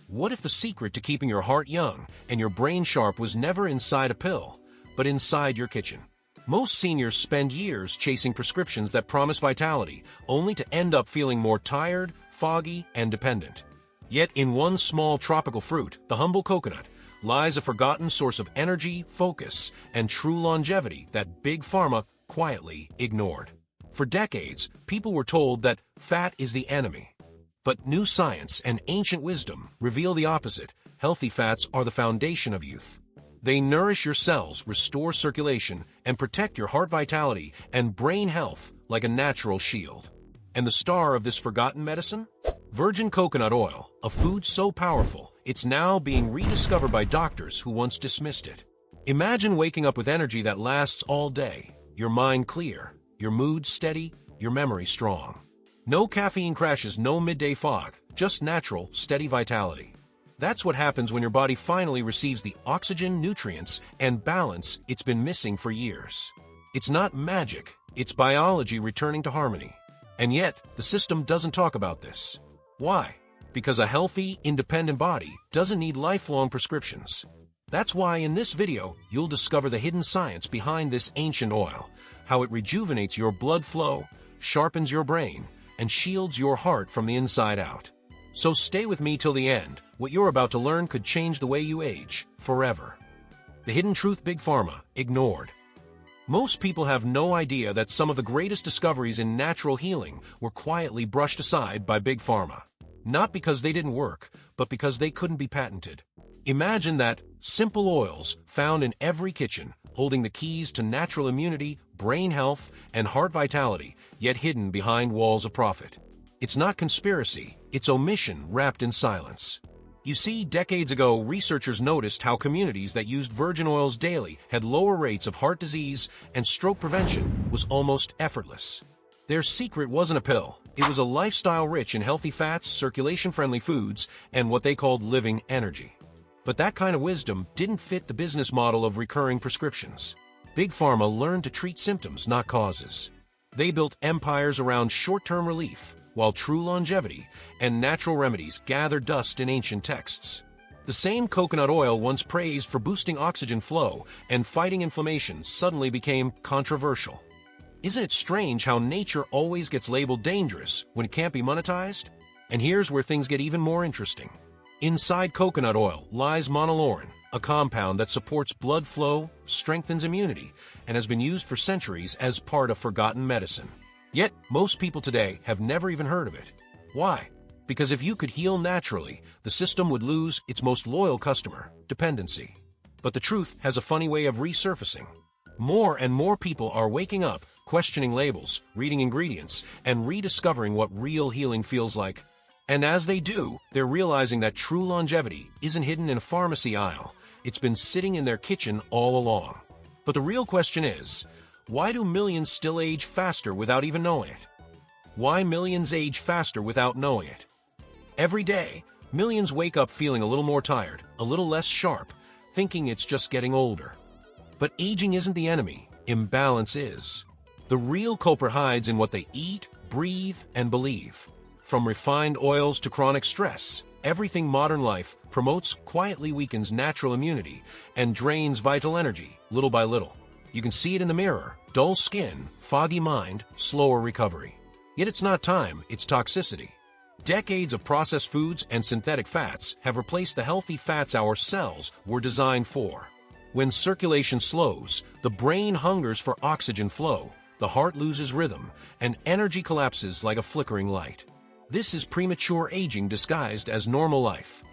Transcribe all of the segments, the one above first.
What if the secret to keeping your heart young and your brain sharp was never inside a pill, but inside your kitchen? Most seniors spend years chasing prescriptions that promise vitality, only to end up feeling more tired, foggy, and dependent. Yet in one small tropical fruit, the humble coconut, lies a forgotten source of energy, focus, and true longevity that Big Pharma quietly ignored. For decades, people were told that fat is the enemy. But new science and ancient wisdom reveal the opposite. Healthy fats are the foundation of youth. They nourish your cells, restore circulation, and protect your heart vitality and brain health like a natural shield. And the star of this forgotten medicine? Virgin coconut oil, a food so powerful, it's now being rediscovered by doctors who once dismissed it. Imagine waking up with energy that lasts all day, your mind clear, your mood steady, your memory strong. No caffeine crashes, no midday fog, just natural, steady vitality. That's what happens when your body finally receives the oxygen, nutrients, and balance it's been missing for years. It's not magic, it's biology returning to harmony. And yet, the system doesn't talk about this. Why? Because a healthy, independent body doesn't need lifelong prescriptions. That's why in this video, you'll discover the hidden science behind this ancient oil, how it rejuvenates your blood flow, sharpens your brain, and shields your heart from the inside out. So stay with me till the end. What you're about to learn could change the way you age, forever. The hidden truth Big Pharma ignored. Most people have no idea that some of the greatest discoveries in natural healing were quietly brushed aside by Big Pharma. Not because they didn't work, but because they couldn't be patented. Imagine that simple oils found in every kitchen, holding the keys to natural immunity, brain health, and heart vitality, yet hidden behind walls of profit. It's not conspiracy, it's omission wrapped in silence. You see, decades ago, researchers noticed how communities that used virgin oils daily had lower rates of heart disease, and stroke prevention was almost effortless. Their secret wasn't a pill. It was a lifestyle rich in healthy fats, circulation-friendly foods, and what they called living energy. But that kind of wisdom didn't fit the business model of recurring prescriptions. Big Pharma learned to treat symptoms, not causes. They built empires around short-term relief, while true longevity and natural remedies gathered dust in ancient texts. The same coconut oil once praised for boosting oxygen flow and fighting inflammation suddenly became controversial. Isn't it strange how nature always gets labeled dangerous when it can't be monetized? And here's where things get even more interesting. Inside coconut oil lies monolaurin, a compound that supports blood flow, strengthens immunity, and has been used for centuries as part of forgotten medicine. Yet, most people today have never even heard of it. Why? Because if you could heal naturally, the system would lose its most loyal customer, dependency. But the truth has a funny way of resurfacing. More and more people are waking up, questioning labels, reading ingredients, and rediscovering what real healing feels like. And as they do, they're realizing that true longevity isn't hidden in a pharmacy aisle. It's been sitting in their kitchen all along. But the real question is, why do millions still age faster without even knowing it? Why millions age faster without knowing it? Every day, millions wake up feeling a little more tired, a little less sharp, thinking it's just getting older. But aging isn't the enemy, imbalance is. The real culprit hides in what they eat, breathe, and believe. From refined oils to chronic stress, everything modern life promotes quietly weakens natural immunity and drains vital energy little by little. You can see it in the mirror: dull skin, foggy mind, slower recovery. Yet it's not time, it's toxicity. Decades of processed foods and synthetic fats have replaced the healthy fats our cells were designed for. When circulation slows, the brain hungers for oxygen flow, the heart loses rhythm, and energy collapses like a flickering light. This is premature aging disguised as normal life.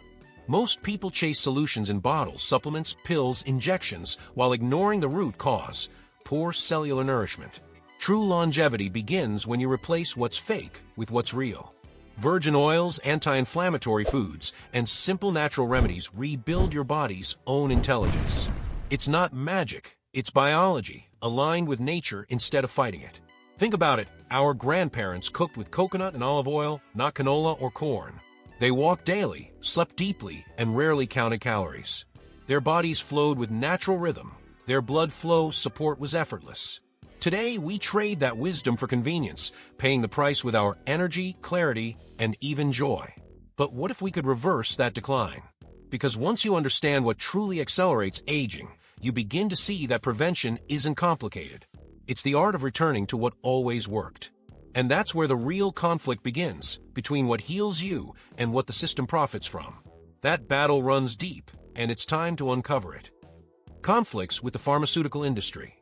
Most people chase solutions in bottles, supplements, pills, injections, while ignoring the root cause: poor cellular nourishment. True longevity begins when you replace what's fake with what's real. Virgin oils, anti-inflammatory foods, and simple natural remedies rebuild your body's own intelligence. It's not magic, it's biology, aligned with nature instead of fighting it. Think about it. Our grandparents cooked with coconut and olive oil, not canola or corn. They walked daily, slept deeply, and rarely counted calories. Their bodies flowed with natural rhythm. Their blood flow support was effortless. Today, we trade that wisdom for convenience, paying the price with our energy, clarity, and even joy. But what if we could reverse that decline? Because once you understand what truly accelerates aging, you begin to see that prevention isn't complicated. It's the art of returning to what always worked. And that's where the real conflict begins, between what heals you and what the system profits from. That battle runs deep, and it's time to uncover it. Conflicts with the pharmaceutical industry.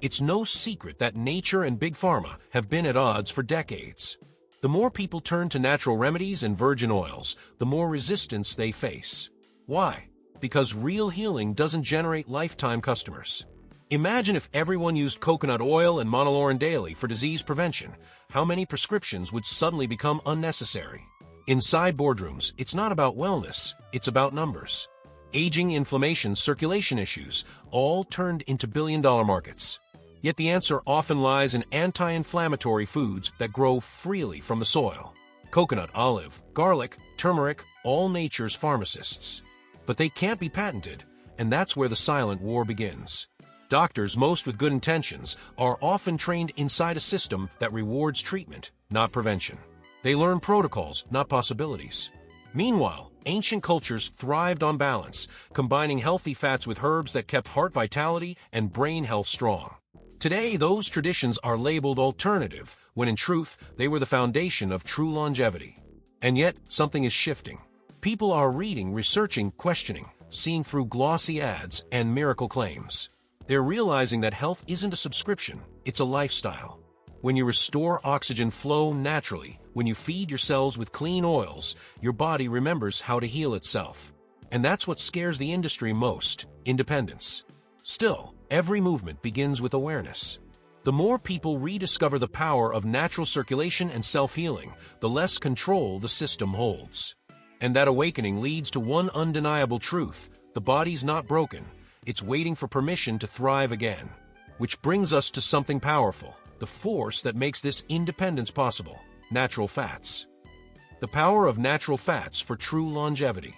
It's no secret that nature and Big Pharma have been at odds for decades. The more people turn to natural remedies and virgin oils, the more resistance they face. Why? Because real healing doesn't generate lifetime customers. Imagine if everyone used coconut oil and monolaurin daily for disease prevention. How many prescriptions would suddenly become unnecessary? Inside boardrooms, it's not about wellness, it's about numbers. Aging, inflammation, circulation issues, all turned into billion-dollar markets. Yet the answer often lies in anti-inflammatory foods that grow freely from the soil. Coconut, olive, garlic, turmeric, all nature's pharmacists. But they can't be patented, and that's where the silent war begins. Doctors, most with good intentions, are often trained inside a system that rewards treatment, not prevention. They learn protocols, not possibilities. Meanwhile, ancient cultures thrived on balance, combining healthy fats with herbs that kept heart vitality and brain health strong. Today, those traditions are labeled alternative, when in truth, they were the foundation of true longevity. And yet, something is shifting. People are reading, researching, questioning, seeing through glossy ads and miracle claims. They're realizing that health isn't a subscription, it's a lifestyle. When you restore oxygen flow naturally, when you feed your cells with clean oils, your body remembers how to heal itself. And that's what scares the industry most: independence. Still, every movement begins with awareness. The more people rediscover the power of natural circulation and self-healing, the less control the system holds. And that awakening leads to one undeniable truth: the body's not broken. It's waiting for permission to thrive again. Which brings us to something powerful, the force that makes this independence possible: natural fats. The power of natural fats for true longevity.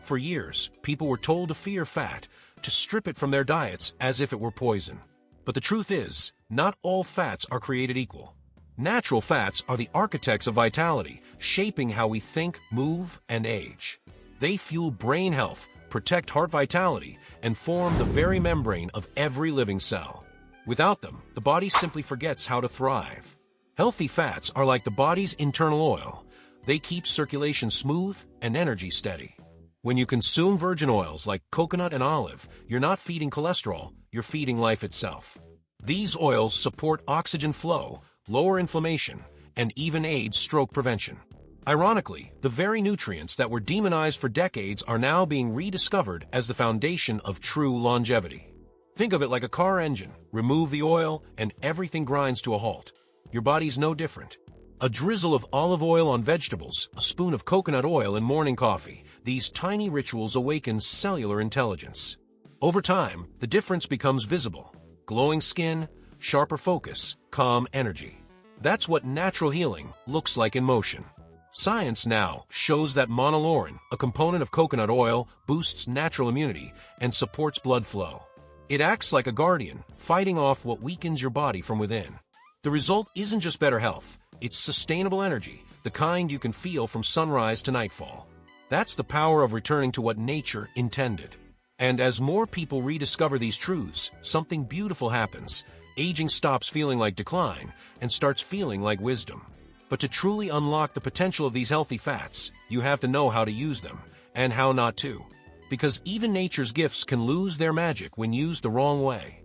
For years, people were told to fear fat, to strip it from their diets as if it were poison. But the truth is, not all fats are created equal. Natural fats are the architects of vitality, shaping how we think, move, and age. They fuel brain health, protect heart vitality, and form the very membrane of every living cell. Without them, the body simply forgets how to thrive. Healthy fats are like the body's internal oil. They keep circulation smooth and energy steady. When you consume virgin oils like coconut and olive, you're not feeding cholesterol, you're feeding life itself. These oils support oxygen flow, lower inflammation, and even aid stroke prevention. Ironically, the very nutrients that were demonized for decades are now being rediscovered as the foundation of true longevity. Think of it like a car engine. Remove the oil, and everything grinds to a halt. Your body's no different. A drizzle of olive oil on vegetables, a spoon of coconut oil in morning coffee, these tiny rituals awaken cellular intelligence. Over time, the difference becomes visible: glowing skin, sharper focus, calm energy. That's what natural healing looks like in motion. Science now shows that monolaurin, a component of coconut oil, boosts natural immunity and supports blood flow. It acts like a guardian, fighting off what weakens your body from within. The result isn't just better health, it's sustainable energy, the kind you can feel from sunrise to nightfall. That's the power of returning to what nature intended. And as more people rediscover these truths, something beautiful happens. Aging stops feeling like decline and starts feeling like wisdom. But to truly unlock the potential of these healthy fats, you have to know how to use them, and how not to. Because even nature's gifts can lose their magic when used the wrong way.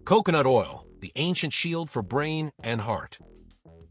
Coconut oil, the ancient shield for brain and heart.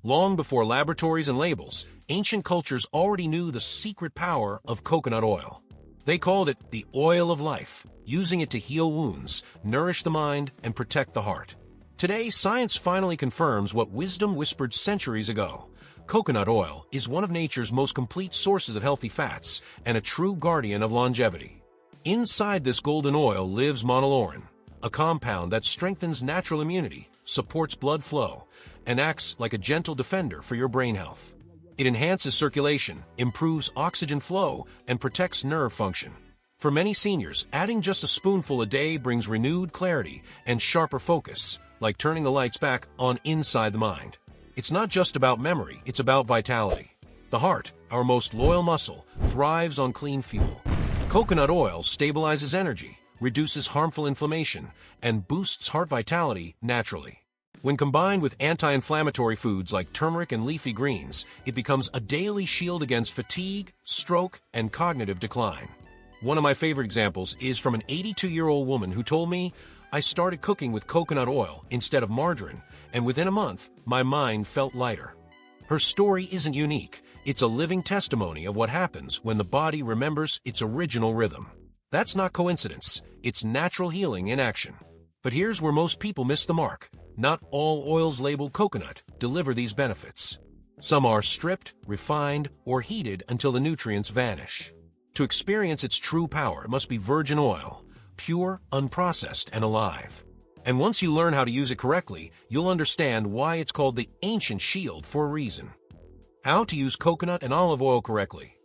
Long before laboratories and labels, ancient cultures already knew the secret power of coconut oil. They called it the oil of life, using it to heal wounds, nourish the mind, and protect the heart. Today, science finally confirms what wisdom whispered centuries ago. Coconut oil is one of nature's most complete sources of healthy fats and a true guardian of longevity. Inside this golden oil lives monolaurin, a compound that strengthens natural immunity, supports blood flow, and acts like a gentle defender for your brain health. It enhances circulation, improves oxygen flow, and protects nerve function. For many seniors, adding just a spoonful a day brings renewed clarity and sharper focus, like turning the lights back on inside the mind. It's not just about memory, it's about vitality. The heart, our most loyal muscle, thrives on clean fuel. Coconut oil stabilizes energy, reduces harmful inflammation, and boosts heart vitality naturally. When combined with anti-inflammatory foods like turmeric and leafy greens, it becomes a daily shield against fatigue, stroke, and cognitive decline. One of my favorite examples is from an 82-year-old woman who told me, "I started cooking with coconut oil instead of margarine, and within a month, my mind felt lighter." Her story isn't unique. It's a living testimony of what happens when the body remembers its original rhythm. That's not coincidence. It's natural healing in action. But here's where most people miss the mark. Not all oils labeled coconut deliver these benefits. Some are stripped, refined, or heated until the nutrients vanish. To experience its true power, it must be virgin oil, pure, unprocessed, and alive. And once you learn how to use it correctly, you'll understand why it's called the ancient shield for a reason. How to use coconut and olive oil correctly.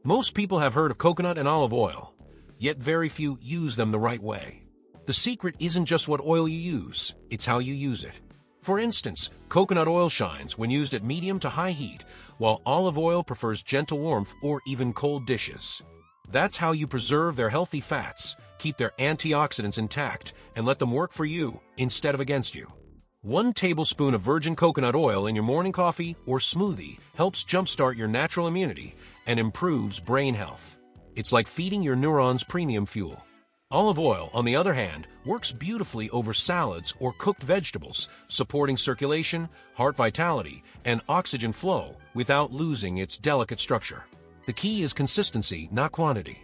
Most people have heard of coconut and olive oil, yet very few use them the right way. The secret isn't just what oil you use, it's how you use it. For instance, coconut oil shines when used at medium to high heat, while olive oil prefers gentle warmth or even cold dishes. That's how you preserve their healthy fats, keep their antioxidants intact, and let them work for you instead of against you. 1 tablespoon of virgin coconut oil in your morning coffee or smoothie helps jumpstart your natural immunity and improves brain health. It's like feeding your neurons premium fuel. Olive oil, on the other hand, works beautifully over salads or cooked vegetables, supporting circulation, heart vitality, and oxygen flow without losing its delicate structure. The key is consistency, not quantity.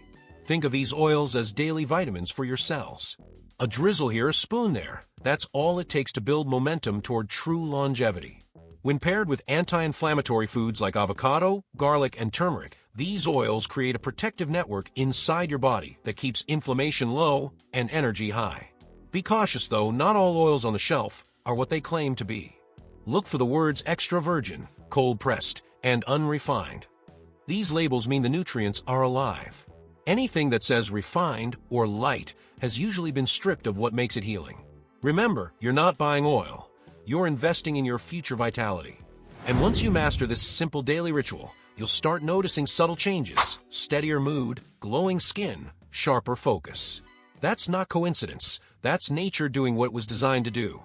Think of these oils as daily vitamins for your cells. A drizzle here, a spoon there. That's all it takes to build momentum toward true longevity. When paired with anti-inflammatory foods like avocado, garlic, and turmeric, these oils create a protective network inside your body that keeps inflammation low and energy high. Be cautious though, not all oils on the shelf are what they claim to be. Look for the words extra virgin, cold-pressed, and unrefined. These labels mean the nutrients are alive. Anything that says refined or light has usually been stripped of what makes it healing. Remember, you're not buying oil. You're investing in your future vitality. And once you master this simple daily ritual, you'll start noticing subtle changes, steadier mood, glowing skin, sharper focus. That's not coincidence. That's nature doing what it was designed to do.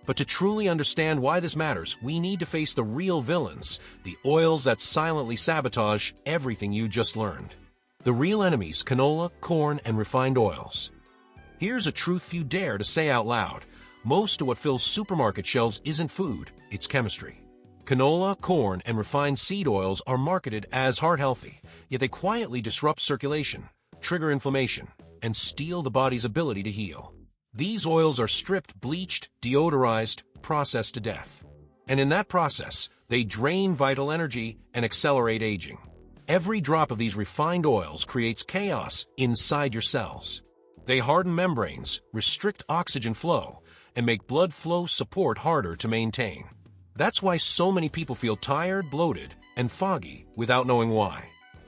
But to truly understand why this matters, we need to face the real villains, the oils that silently sabotage everything you just learned. The real enemies: canola, corn, and refined oils. Here's a truth few dare to say out loud. Most of what fills supermarket shelves isn't food, it's chemistry. Canola, corn, and refined seed oils are marketed as heart-healthy, yet they quietly disrupt circulation, trigger inflammation, and steal the body's ability to heal. These oils are stripped, bleached, deodorized, processed to death. And in that process, they drain vital energy and accelerate aging. Every drop of these refined oils creates chaos inside your cells. They harden membranes, restrict oxygen flow, and make blood flow support harder to maintain. That's why so many people feel tired, bloated, and foggy without knowing why.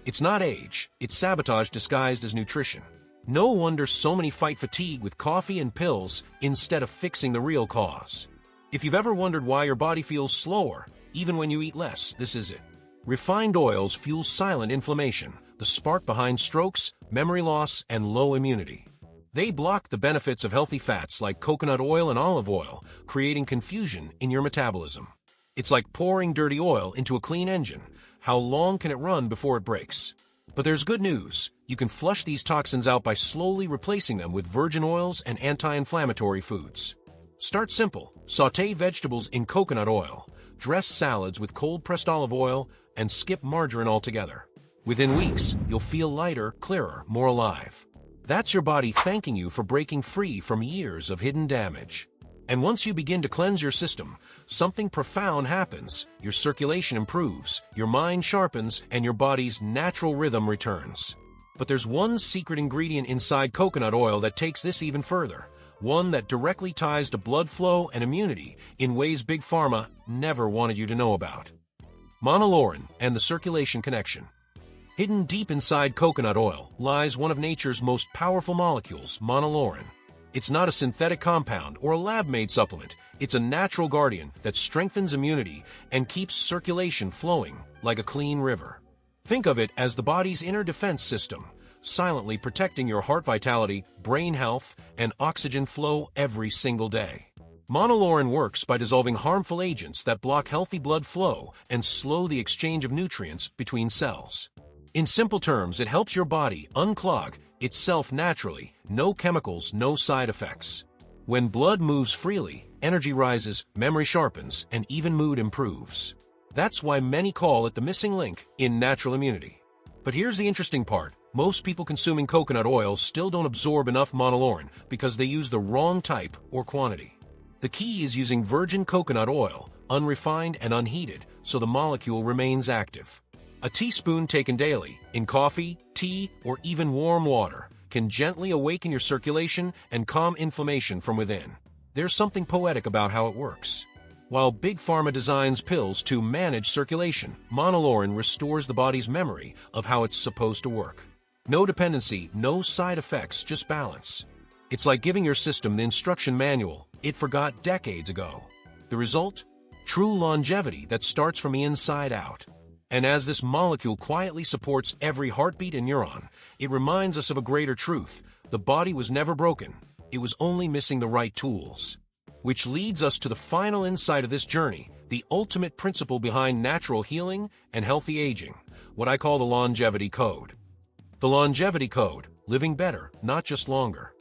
It's not age, it's sabotage disguised as nutrition. No wonder so many fight fatigue with coffee and pills instead of fixing the real cause. If you've ever wondered why your body feels slower, even when you eat less, this is it. Refined oils fuel silent inflammation, the spark behind strokes, memory loss, and low immunity. They block the benefits of healthy fats like coconut oil and olive oil, creating confusion in your metabolism. It's like pouring dirty oil into a clean engine. How long can it run before it breaks? But there's good news. You can flush these toxins out by slowly replacing them with virgin oils and anti-inflammatory foods. Start simple. Sauté vegetables in coconut oil, dress salads with cold-pressed olive oil, and skip margarine altogether. Within weeks, you'll feel lighter, clearer, more alive. That's your body thanking you for breaking free from years of hidden damage. And once you begin to cleanse your system, something profound happens. Your circulation improves, your mind sharpens, and your body's natural rhythm returns. But there's one secret ingredient inside coconut oil that takes this even further. One that directly ties to blood flow and immunity in ways Big Pharma never wanted you to know about. Monolaurin and the circulation connection. Hidden deep inside coconut oil lies one of nature's most powerful molecules, monolaurin. It's not a synthetic compound or a lab-made supplement. It's a natural guardian that strengthens immunity and keeps circulation flowing like a clean river. Think of it as the body's inner defense system, silently protecting your heart vitality, brain health, and oxygen flow every single day. Monolaurin works by dissolving harmful agents that block healthy blood flow and slow the exchange of nutrients between cells. In simple terms, it helps your body unclog itself naturally, no chemicals, no side effects. When blood moves freely, energy rises, memory sharpens, and even mood improves. That's why many call it the missing link in natural immunity. But here's the interesting part. Most people consuming coconut oil still don't absorb enough monolaurin because they use the wrong type or quantity. The key is using virgin coconut oil, unrefined and unheated, so the molecule remains active. A teaspoon taken daily, in coffee, tea, or even warm water, can gently awaken your circulation and calm inflammation from within. There's something poetic about how it works. While Big Pharma designs pills to manage circulation, monolaurin restores the body's memory of how it's supposed to work. No dependency, no side effects, just balance. It's like giving your system the instruction manual it forgot decades ago. The result? True longevity that starts from the inside out. And as this molecule quietly supports every heartbeat and neuron, it reminds us of a greater truth. The body was never broken. It was only missing the right tools. Which leads us to the final insight of this journey, the ultimate principle behind natural healing and healthy aging, what I call the longevity code. The longevity code, living better, not just longer.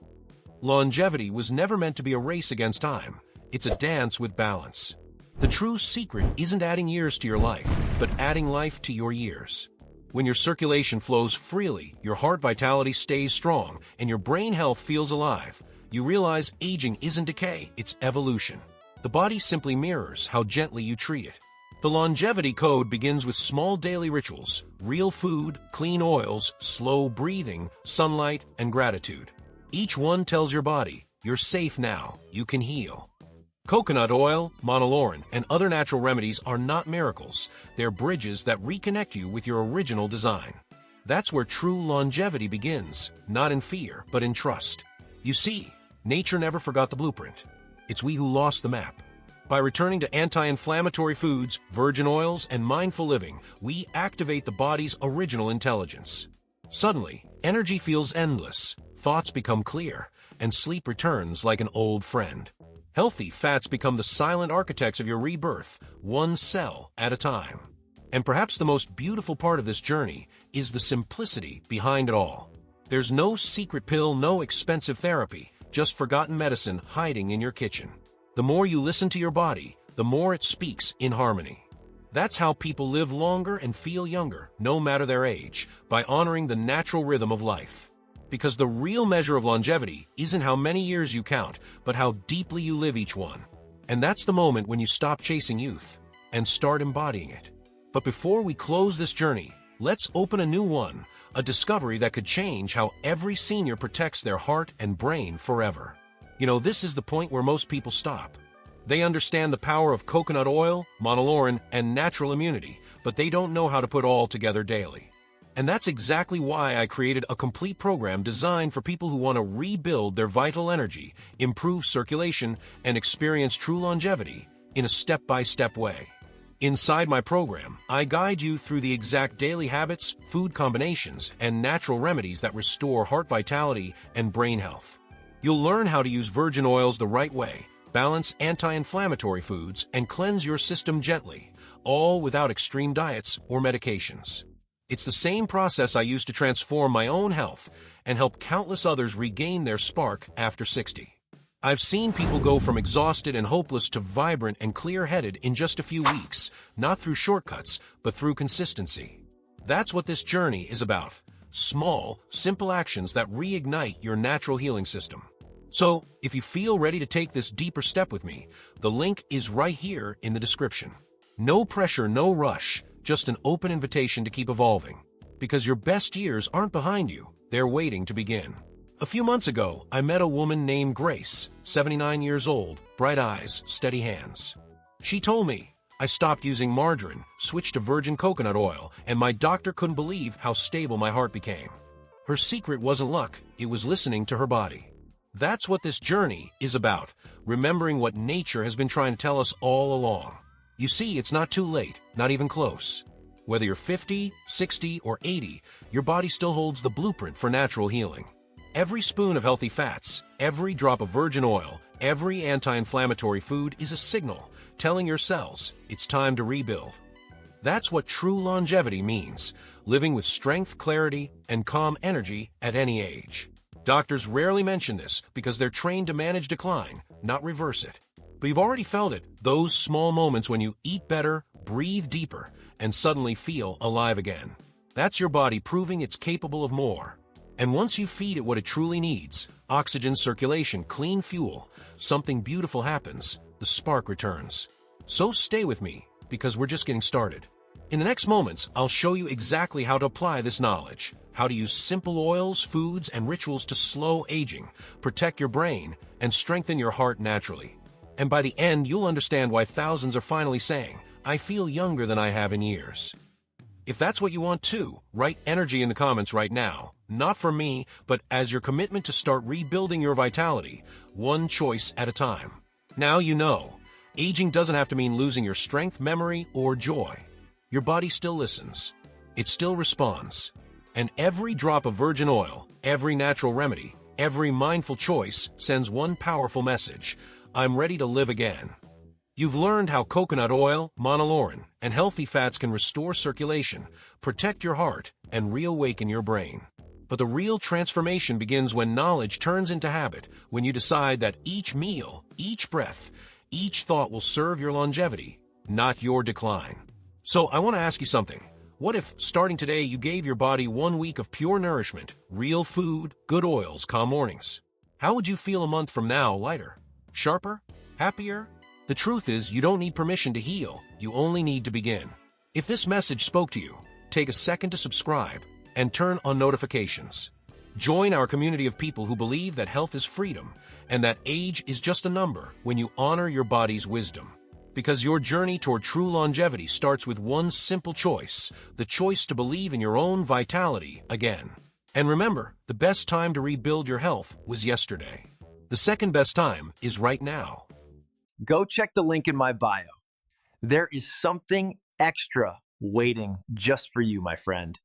Longevity was never meant to be a race against time. It's a dance with balance. The true secret isn't adding years to your life, but adding life to your years. When your circulation flows freely, your heart vitality stays strong, and your brain health feels alive, you realize aging isn't decay, it's evolution. The body simply mirrors how gently you treat it. The longevity code begins with small daily rituals: real food, clean oils, slow breathing, sunlight, and gratitude. Each one tells your body, you're safe now, you can heal. Coconut oil, monolaurin, and other natural remedies are not miracles. They're bridges that reconnect you with your original design. That's where true longevity begins, not in fear, but in trust. You see, nature never forgot the blueprint. It's we who lost the map. By returning to anti-inflammatory foods, virgin oils, and mindful living, we activate the body's original intelligence. Suddenly, energy feels endless, thoughts become clear, and sleep returns like an old friend. Healthy fats become the silent architects of your rebirth, one cell at a time. And perhaps the most beautiful part of this journey is the simplicity behind it all. There's no secret pill, no expensive therapy, just forgotten medicine hiding in your kitchen. The more you listen to your body, the more it speaks in harmony. That's how people live longer and feel younger, no matter their age, by honoring the natural rhythm of life. Because the real measure of longevity isn't how many years you count, but how deeply you live each one. And that's the moment when you stop chasing youth and start embodying it. But before we close this journey, let's open a new one, a discovery that could change how every senior protects their heart and brain forever. You know, this is the point where most people stop. They understand the power of coconut oil, monolaurin, and natural immunity, but they don't know how to put all together daily. And that's exactly why I created a complete program designed for people who want to rebuild their vital energy, improve circulation, and experience true longevity in a step-by-step way. Inside my program, I guide you through the exact daily habits, food combinations, and natural remedies that restore heart vitality and brain health. You'll learn how to use virgin oils the right way, balance anti-inflammatory foods, and cleanse your system gently, all without extreme diets or medications. It's the same process I used to transform my own health and help countless others regain their spark after 60. I've seen people go from exhausted and hopeless to vibrant and clear-headed in just a few weeks, not through shortcuts, but through consistency. That's what this journey is about. Small, simple actions that reignite your natural healing system. So, if you feel ready to take this deeper step with me, the link is right here in the description. No pressure, no rush, just an open invitation to keep evolving. Because your best years aren't behind you, they're waiting to begin. A few months ago, I met a woman named Grace, 79 years old, bright eyes, steady hands. She told me, I stopped using margarine, switched to virgin coconut oil, and my doctor couldn't believe how stable my heart became. Her secret wasn't luck, it was listening to her body. That's what this journey is about, remembering what nature has been trying to tell us all along. You see, it's not too late, not even close. Whether you're 50, 60, or 80, your body still holds the blueprint for natural healing. Every spoon of healthy fats, every drop of virgin oil, every anti-inflammatory food is a signal telling your cells it's time to rebuild. That's what true longevity means, living with strength, clarity, and calm energy at any age. Doctors rarely mention this because they're trained to manage decline, not reverse it. But you've already felt it, those small moments when you eat better, breathe deeper, and suddenly feel alive again. That's your body proving it's capable of more. And once you feed it what it truly needs, oxygen, circulation, clean fuel, something beautiful happens, the spark returns. So stay with me, because we're just getting started. In the next moments, I'll show you exactly how to apply this knowledge, how to use simple oils, foods, and rituals to slow aging, protect your brain, and strengthen your heart naturally. And by the end, you'll understand why thousands are finally saying, "I feel younger than I have in years." If that's what you want too, write energy in the comments right now, not for me, but as your commitment to start rebuilding your vitality, one choice at a time. Now you know, aging doesn't have to mean losing your strength, memory, or joy. Your body still listens. It still responds. And every drop of virgin oil, every natural remedy, every mindful choice sends one powerful message: I'm ready to live again. You've learned how coconut oil, monolaurin, and healthy fats can restore circulation, protect your heart, and reawaken your brain. But the real transformation begins when knowledge turns into habit, when you decide that each meal, each breath, each thought will serve your longevity, not your decline. So I want to ask you something. What if, starting today, you gave your body 1 week of pure nourishment, real food, good oils, calm mornings? How would you feel a month from now? Lighter? Sharper? Happier? The truth is, you don't need permission to heal, you only need to begin. If this message spoke to you, take a second to subscribe and turn on notifications. Join our community of people who believe that health is freedom and that age is just a number when you honor your body's wisdom. Because your journey toward true longevity starts with one simple choice, the choice to believe in your own vitality again. And remember, the best time to rebuild your health was yesterday. The second best time is right now. Go check the link in my bio. There is something extra waiting just for you, my friend.